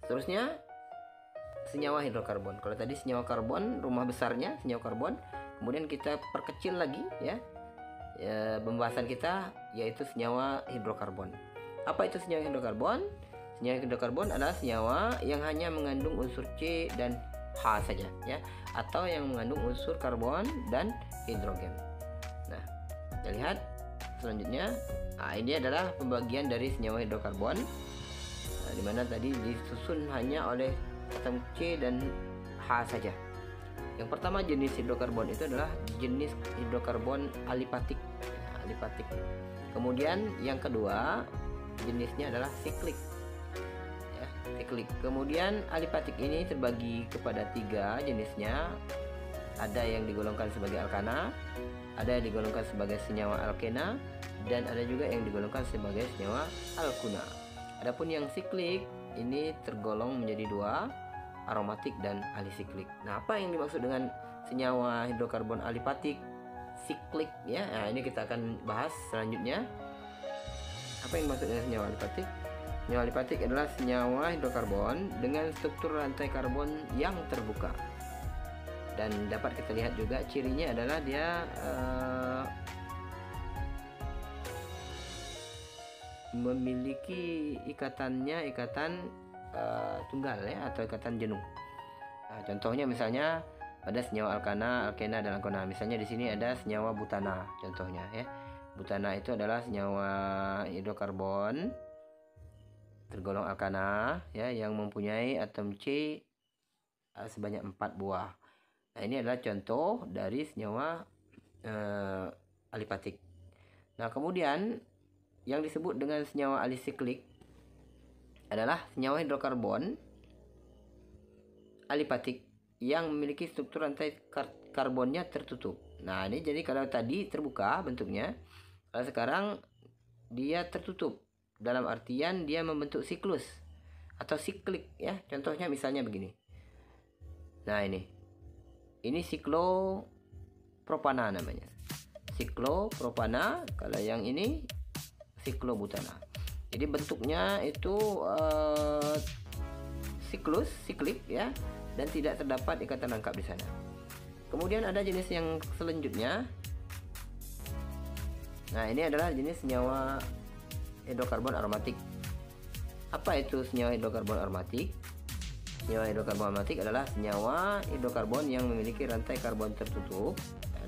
Seterusnya senyawa hidrokarbon. Kalau tadi senyawa karbon, rumah besarnya senyawa karbon, kemudian kita perkecil lagi ya, pembahasan kita yaitu senyawa hidrokarbon. Apa itu senyawa hidrokarbon? Senyawa hidrokarbon adalah senyawa yang hanya mengandung unsur C dan H saja ya, atau yang mengandung unsur karbon dan hidrogen. Nah, kita lihat selanjutnya. Nah, ini adalah pembagian dari senyawa hidrokarbon, di mana tadi disusun hanya oleh atom C dan H saja. Yang pertama jenis hidrokarbon itu adalah jenis hidrokarbon alipatik. Alipatik. Kemudian yang kedua jenisnya adalah siklik. Ya, siklik. Kemudian alipatik ini terbagi kepada 3 jenisnya. Ada yang digolongkan sebagai alkana, ada yang digolongkan sebagai senyawa alkena, dan ada juga yang digolongkan sebagai senyawa alkuna. Adapun yang siklik ini tergolong menjadi 2, aromatik dan alisiklik. Nah, apa yang dimaksud dengan senyawa hidrokarbon alipatik, siklik ya? Nah, ini kita akan bahas selanjutnya. Apa yang dimaksud dengan senyawa alipatik? Senyawa alipatik adalah senyawa hidrokarbon dengan struktur rantai karbon yang terbuka. Dan dapat kita lihat juga cirinya adalah dia memiliki ikatan tunggal ya, atau ikatan jenuh. Nah, contohnya misalnya pada senyawa alkana, alkena dan alkona. Misalnya di sini ada senyawa butana contohnya ya. Butana itu adalah senyawa hidrokarbon tergolong alkana ya, yang mempunyai atom C sebanyak 4 buah. Nah, ini adalah contoh dari senyawa alipatik. Nah, kemudian yang disebut dengan senyawa alisiklik adalah senyawa hidrokarbon alipatik yang memiliki struktur rantai karbonnya tertutup. Nah, ini jadi kalau tadi terbuka bentuknya, kalau sekarang dia tertutup, dalam artian dia membentuk siklus atau siklik ya. Contohnya misalnya begini. Nah, ini siklopropana namanya. Siklopropana, kalau yang ini siklobutana. Jadi bentuknya itu siklik ya, dan tidak terdapat ikatan rangkap di sana. Kemudian ada jenis yang selanjutnya. Nah, ini adalah jenis senyawa hidrokarbon aromatik. Apa itu senyawa hidrokarbon aromatik? Senyawa hidrokarbon aromatik adalah senyawa hidrokarbon yang memiliki rantai karbon tertutup. Nah,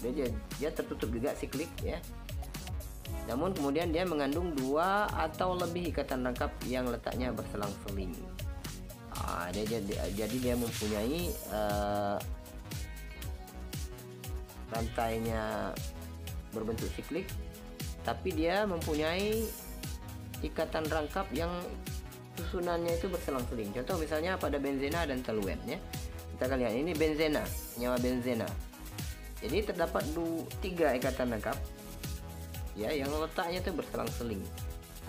dia tertutup juga siklik ya. Namun kemudian dia mengandung 2 atau lebih ikatan rangkap yang letaknya berselang-seling. Nah, jadi dia mempunyai rantainya berbentuk siklik, tapi dia mempunyai ikatan rangkap yang susunannya itu berselang-seling. Contoh misalnya pada benzena dan toluen ya. Kita akan lihat ini benzena, senyawa benzena. Jadi terdapat 3 ikatan rangkap ya, yang letaknya itu berselang-seling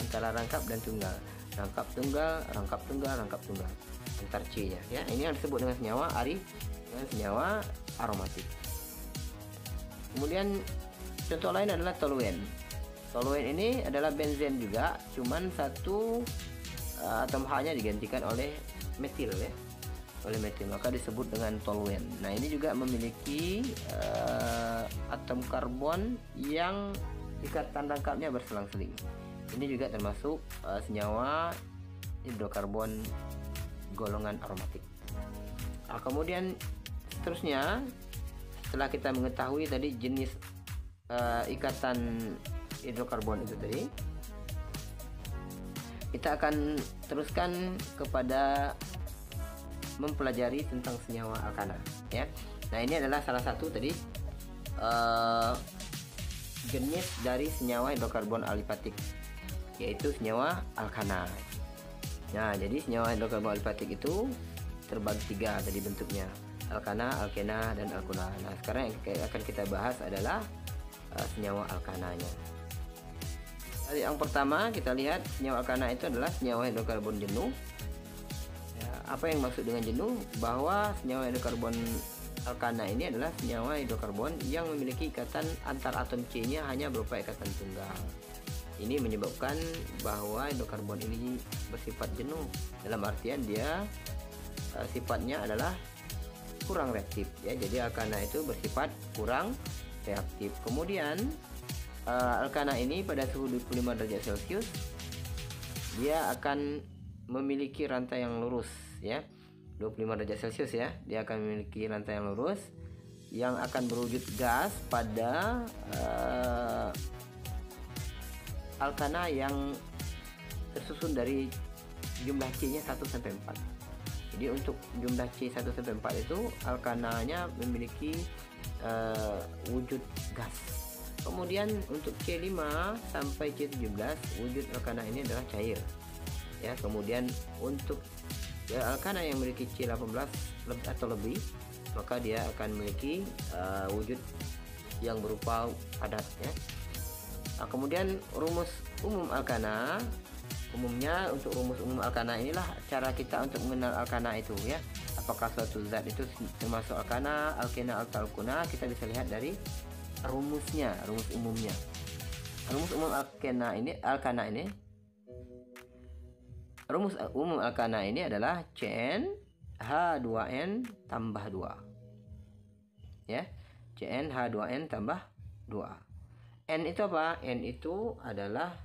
antara rangkap dan tunggal. Rangkap tunggal, rangkap tunggal, rangkap tunggal antar C-nya ya. Ini yang disebut dengan senyawa aromatik. Kemudian contoh lain adalah toluen. Toluen ini adalah benzen juga, cuman 1 atom H-nya digantikan oleh metil ya, oleh metil, maka disebut dengan toluen. Nah, ini juga memiliki atom karbon yang ikatan rangkapnya berselang-seling. Ini juga termasuk senyawa hidrokarbon golongan aromatik. Nah, kemudian seterusnya, setelah kita mengetahui tadi jenis ikatan hidrokarbon itu tadi, kita akan teruskan kepada mempelajari tentang senyawa alkana ya. Nah, ini adalah salah satu tadi jenis dari senyawa hidrokarbon alipatik, yaitu senyawa alkana. Nah, jadi senyawa hidrokarbon alipatik itu terbagi 3 tadi bentuknya, alkana, alkena, dan alkuna. Nah, sekarang yang akan kita bahas adalah senyawa alkananya. Yang pertama kita lihat senyawa alkana itu adalah senyawa hidrokarbon jenuh. Ya, apa yang maksud dengan jenuh? Bahwa senyawa hidrokarbon alkana ini adalah senyawa hidrokarbon yang memiliki ikatan antar atom C-nya hanya berupa ikatan tunggal. Ini menyebabkan bahwa hidrokarbon ini bersifat jenuh, dalam artian dia sifatnya adalah kurang reaktif ya. Jadi alkana itu bersifat kurang reaktif. Kemudian alkana ini pada suhu 25 derajat Celcius dia akan memiliki rantai yang lurus ya. 25 derajat Celcius ya, dia akan memiliki rantai yang lurus yang akan berwujud gas pada alkana yang tersusun dari jumlah C-nya 1 sampai 4. Jadi untuk jumlah C 1 sampai 4 itu alkananya memiliki wujud gas. Kemudian untuk C5 sampai C17 wujud alkana ini adalah cair. Ya, kemudian untuk alkana yang memiliki C18 atau lebih, maka dia akan memiliki wujud yang berupa padat ya. Nah, kemudian rumus umum alkana. Umumnya untuk rumus umum alkana inilah cara kita untuk mengenal alkana itu ya. Apakah suatu zat itu termasuk alkana, alkena atau alkuna, kita bisa lihat dari rumusnya, rumus umumnya. Rumus umum alkana ini rumus umum alkana ini adalah CN H2N tambah 2. Ya. CN H2N tambah 2. N itu apa? N itu adalah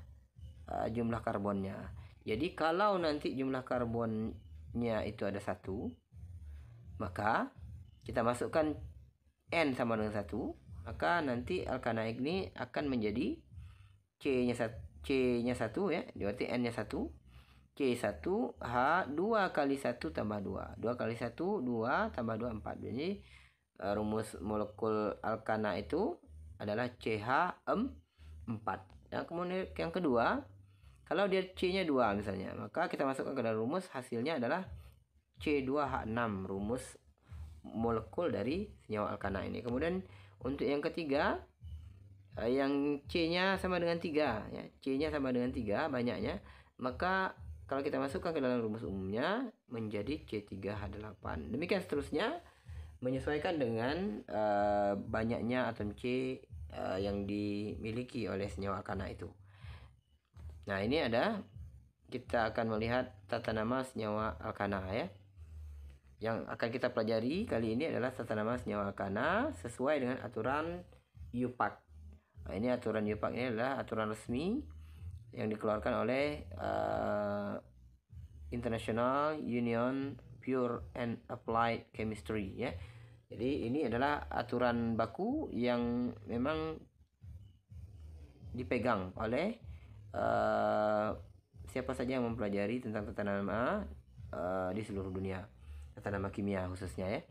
jumlah karbonnya. Jadi kalau nanti jumlah karbonnya itu ada 1, maka kita masukkan N sama dengan 1, maka nanti alkana ini akan menjadi C-nya 1 ya, berarti N-nya 1. C1 H 2 kali 1 tambah 2. 2 kali 1 2 tambah 2 4. Jadi rumus molekul alkana itu adalah CH4. Nah, kemudian yang kedua, kalau dia C-nya 2 misalnya, maka kita masukkan ke dalam rumus, hasilnya adalah C2H6, rumus molekul dari senyawa alkana ini. Kemudian untuk yang ketiga, yang C-nya sama dengan 3 ya, C-nya sama dengan 3 banyaknya, maka kalau kita masukkan ke dalam rumus umumnya menjadi C3H8. Demikian seterusnya menyesuaikan dengan banyaknya atom C yang dimiliki oleh senyawa alkana itu. Nah, ini kita akan melihat tata nama senyawa alkana ya. Yang akan kita pelajari kali ini adalah tata nama senyawa alkana sesuai dengan aturan IUPAC. Nah, ini aturan IUPAC ini adalah aturan resmi yang dikeluarkan oleh International Union Pure and Applied Chemistry ya. Jadi ini adalah aturan baku yang memang dipegang oleh siapa saja yang mempelajari tentang tata nama di seluruh dunia, tata nama kimia khususnya ya.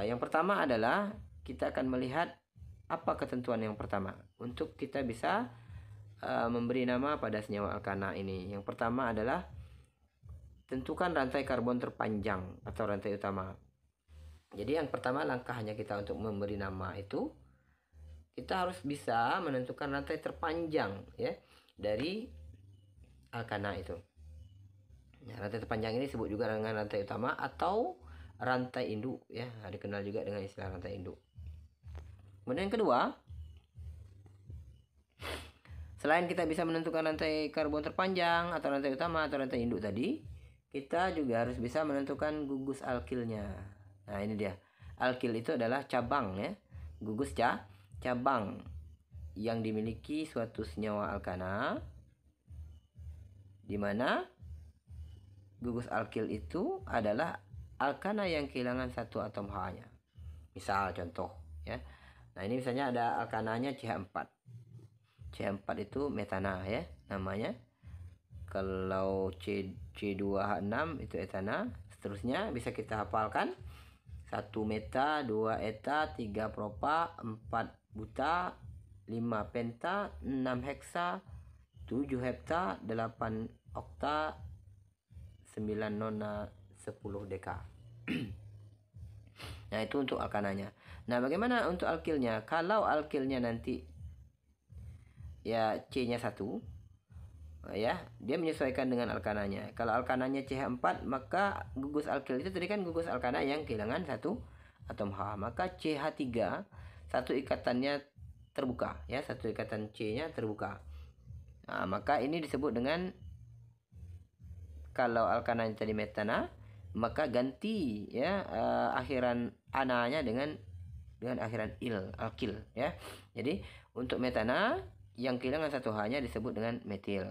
Yang pertama adalah kita akan melihat apa ketentuan yang pertama untuk kita bisa memberi nama pada senyawa alkana ini. Yang pertama adalah tentukan rantai karbon terpanjang atau rantai utama. Jadi yang pertama langkahnya kita untuk memberi nama itu, kita harus bisa menentukan rantai terpanjang ya dari alkana itu. Nah, rantai terpanjang ini disebut juga dengan rantai utama atau rantai induk ya, dikenal juga dengan istilah rantai induk. Kemudian yang kedua, selain kita bisa menentukan rantai karbon terpanjang atau rantai utama atau rantai induk tadi, kita juga harus bisa menentukan gugus alkilnya. Nah, ini dia. Alkil itu adalah cabang ya. Gugus cabang yang dimiliki suatu senyawa alkana, di mana gugus alkil itu adalah alkana yang kehilangan satu atom H-nya. Misal contoh ya. Nah, ini misalnya ada alkananya CH4. CH4 itu metana ya namanya. Kalau C2H6 itu etana. Seterusnya bisa kita hafalkan. 1 meta, 2 eta, 3 propa, 4 buta, 5 penta, 6 heksa, 7 hepta, 8 okta, 9 nona, 10 deka. Nah, itu untuk alkananya. Nah, bagaimana untuk alkilnya? Kalau alkilnya nanti ya C-nya 1 ya, dia menyesuaikan dengan alkananya. Kalau alkananya CH4, maka gugus alkil itu tadi kan gugus alkana yang kehilangan satu atom H. Maka CH3 satu ikatannya terbuka ya, satu ikatan C-nya terbuka. Nah, maka ini disebut dengan, kalau alkananya tadi metana, maka ganti ya akhiran ananya dengan akhiran alkil ya. Jadi untuk metana yang kehilangan satu H-nya disebut dengan metil.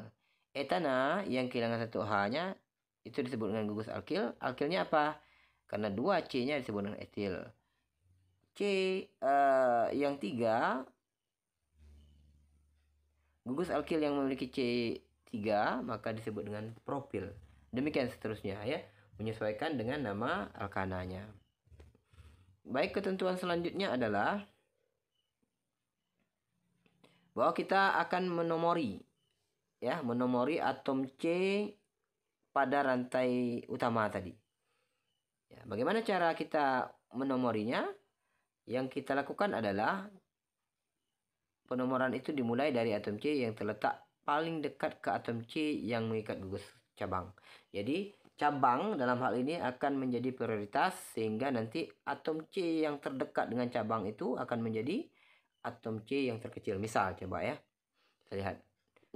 Etana yang kehilangan satu H-nya itu disebut dengan gugus alkil. Alkilnya apa? Karena dua C-nya disebut dengan etil. C yang 3, gugus alkil yang memiliki C3 maka disebut dengan propil. Demikian seterusnya ya, menyesuaikan dengan nama alkananya. Baik, ketentuan selanjutnya adalah bahwa kita akan menomori ya, menomori atom C pada rantai utama tadi. Ya, bagaimana cara kita menomorinya? Yang kita lakukan adalah penomoran itu dimulai dari atom C yang terletak paling dekat ke atom C yang mengikat gugus cabang. Jadi cabang dalam hal ini akan menjadi prioritas, sehingga nanti atom C yang terdekat dengan cabang itu akan menjadi atom C yang terkecil. Misal coba ya, kita lihat.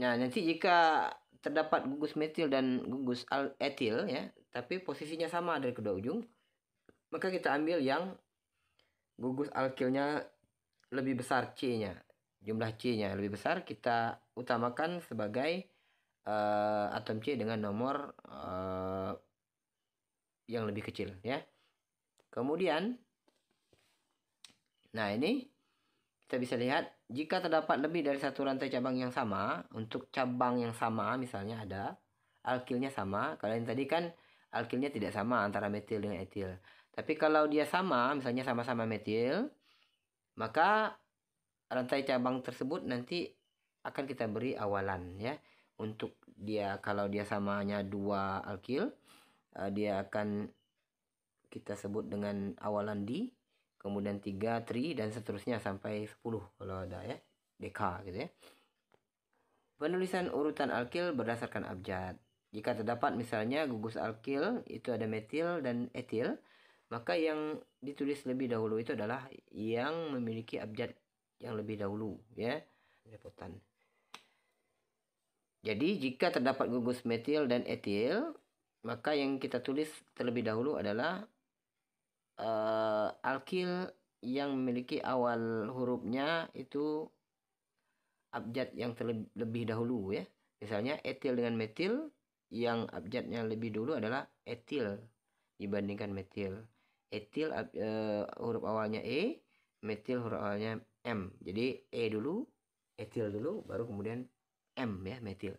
Nah, nanti jika terdapat gugus metil dan gugus etil ya, tapi posisinya sama dari kedua ujung, maka kita ambil yang gugus alkilnya lebih besar C-nya. Jumlah C-nya lebih besar, kita utamakan sebagai atom C dengan nomor yang lebih kecil ya. Kemudian, nah ini kita bisa lihat jika terdapat lebih dari satu rantai cabang yang sama, untuk cabang yang sama misalnya ada alkilnya sama. Kalau yang tadi kan alkilnya tidak sama antara metil dengan etil. Tapi kalau dia sama, misalnya sama-sama metil, maka rantai cabang tersebut nanti akan kita beri awalan ya. Untuk dia, kalau dia samanya 2 alkil, dia akan kita sebut dengan awalan di, kemudian 3 tri, dan seterusnya sampai 10 kalau ada ya, deka gitu ya. Penulisan urutan alkil berdasarkan abjad. Jika terdapat misalnya gugus alkil itu ada metil dan etil, maka yang ditulis lebih dahulu itu adalah yang memiliki abjad yang lebih dahulu ya. Repotan. Jadi jika terdapat gugus metil dan etil, maka yang kita tulis terlebih dahulu adalah alkil yang memiliki awal hurufnya itu abjad yang terlebih dahulu ya. Misalnya etil dengan metil, yang abjadnya lebih dulu adalah etil dibandingkan metil. Etil huruf awalnya E, metil huruf awalnya M. Jadi E dulu, etil dulu, baru kemudian M ya, metil.